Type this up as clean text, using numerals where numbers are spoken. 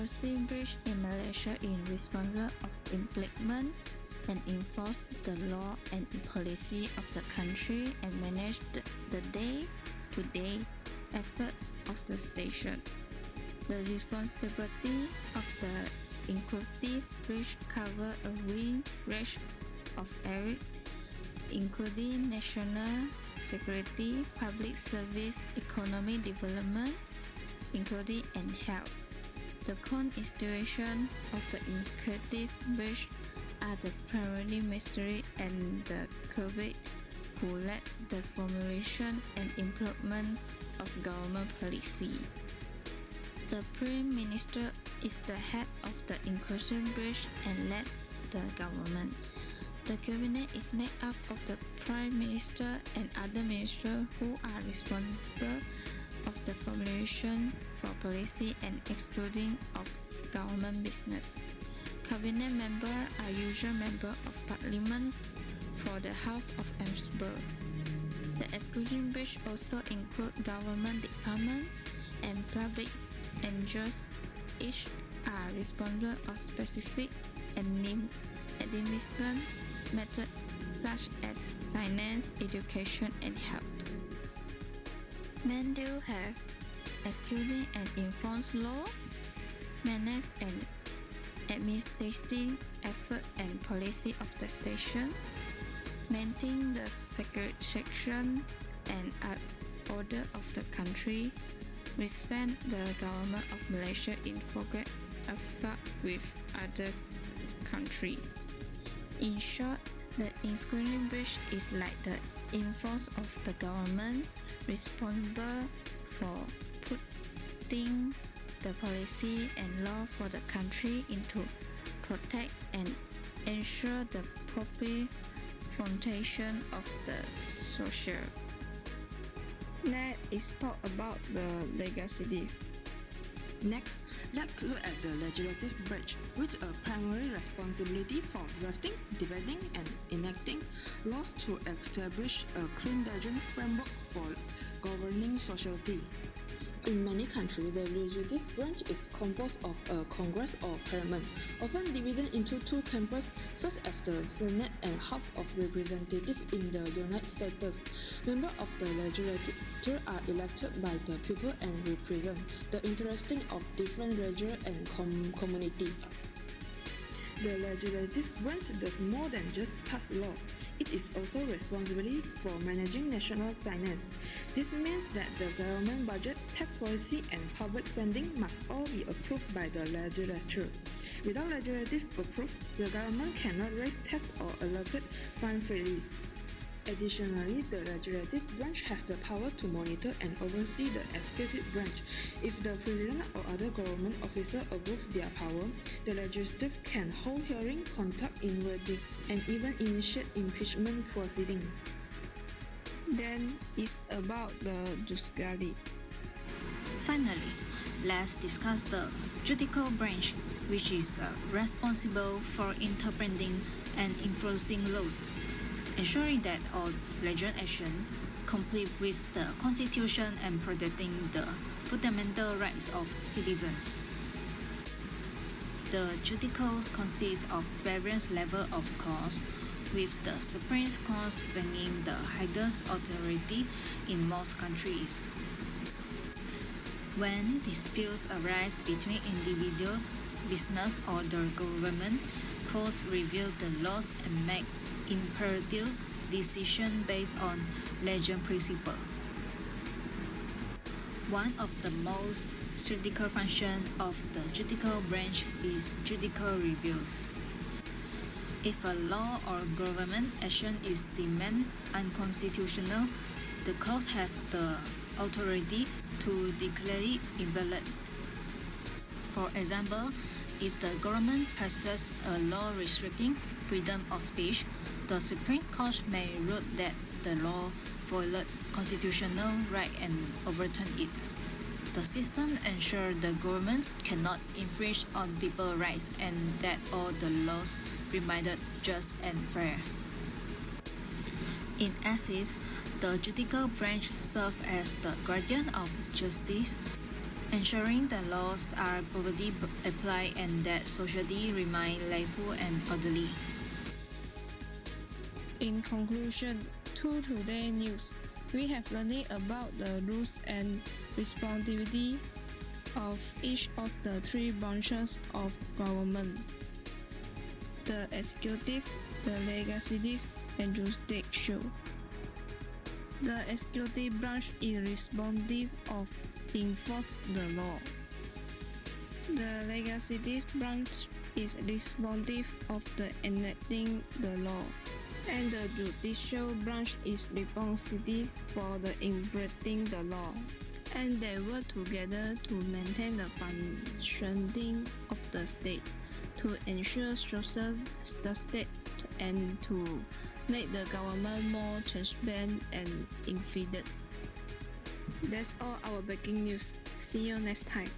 inclusive branch in Malaysia is responsible of implement and enforce the law and policy of the country and manage the day-to-day effort of the station. The responsibility of the inclusive branch covers a wide range of areas, including national security, public service, economic development, including and health. The constitution of the inclusive branch are the primary ministry and the cabinet who led the formulation and improvement of government policy. The Prime Minister is the head of the inclusive branch and led the government. The cabinet is made up of the Prime Minister and other ministers who are responsible of the formulation for policy and excluding of government business. Cabinet members are usual members of Parliament for the House of Habsburg. The executive branch also includes government departments and public agents. Each are responsible of specific administration methods such as finance, education, and health. Men do have executing and enforce law, manage and administrative effort and policy of the station, maintain the section and order of the country, respect the government of Malaysia in progress effort with other country. In short, the executive branch is like the enforce of the government, responsible for putting the policy and law for the country into protect and ensure the proper foundation of the social. Let's talk about the legislative. Next, let's look at the legislative branch, with a primary responsibility for drafting, debating, and enacting laws to establish a clean legal framework for governing society. In many countries, the legislative branch is composed of a Congress or Parliament, often divided into two chambers, such as the Senate and House of Representatives in the United States. Members of the legislature are elected by the people and represent the interests of different regions and communities. The legislative branch does more than just pass law. It is also responsible for managing national finance. This means that the government budget, tax policy, and public spending must all be approved by the legislature. Without legislative approval, the government cannot raise tax or allocate funds freely. Additionally, the legislative branch has the power to monitor and oversee the executive branch. If the president or other government officer above their power, the legislative can hold hearing, conduct inquiry, and even initiate impeachment proceedings. Then it's about the judiciary. Finally, let's discuss the judicial branch, which is responsible for interpreting and enforcing laws, ensuring that all legislation comply with the Constitution and protecting the fundamental rights of citizens. The judicial consists of various levels of courts, with the Supreme Court being the highest authority in most countries. When disputes arise between individuals, business, or the government, courts review the laws and make imperative decisions based on legal principles. One of the most critical functions of the judicial branch is judicial reviews. If a law or government action is deemed unconstitutional, the courts have the authority to declare it invalid. For example, if the government passes a law restricting freedom of speech, the Supreme Court may rule that the law violates constitutional right and overturn it. The system ensures the government cannot infringe on people's rights and that all the laws remain just and fair. In essence, the judicial branch serves as the guardian of justice, ensuring the laws are properly applied and that society remain lawful and orderly. In conclusion, to today's news, we have learned about the rules and responsibility of each of the three branches of government: the executive, the legislative, and judicial. The executive branch is responsible of enforce the law. The legislative branch is responsible of the enacting the law, and the judicial branch is responsible for the implementing the law. And they work together to maintain the functioning of the state, to ensure social justice, and to make the government more transparent and efficient. That's all our breaking news. See you next time.